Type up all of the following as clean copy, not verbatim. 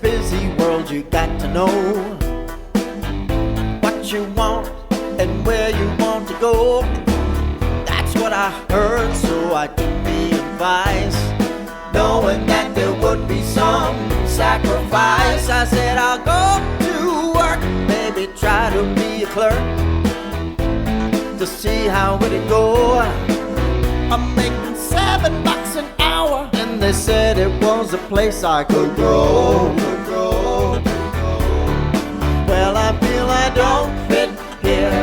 busy world, you got to know what you want and where you want to go. That's what I heard, so I took the advice, knowing that there would be some sacrifice. I said I'll go to work, maybe try to be a clerk, to see how it'd go. I'm making $7 an hour, and they said it was a place I could grow. Well, I feel I don't fit here.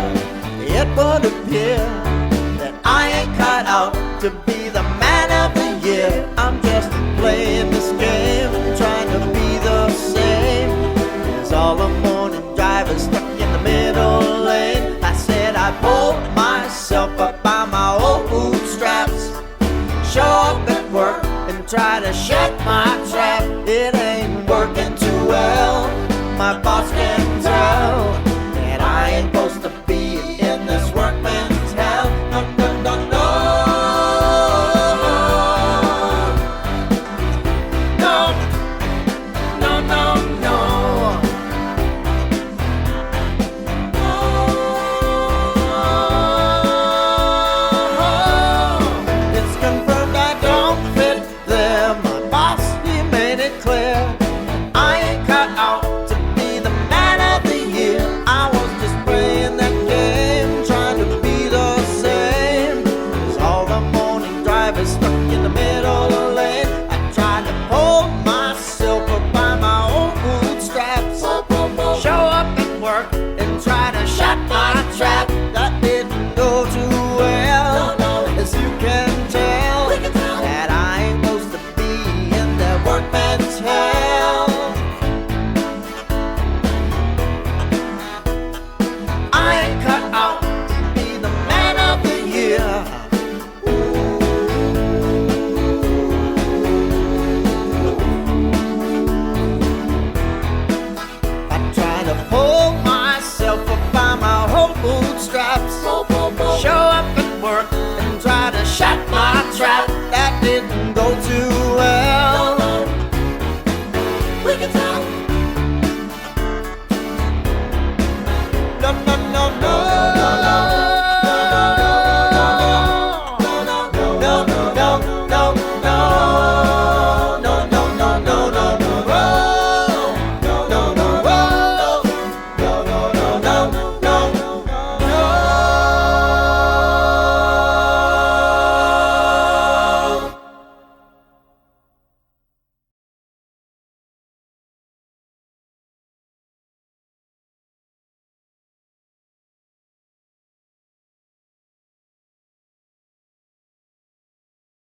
It would appear that I ain't cut out to be the man of the year. I'm just playing this game, trying to be the same as all the morning drivers stuck in the middle lane. I said I pulled myself up by my old bootstraps, show up at work and try to shed my trap. It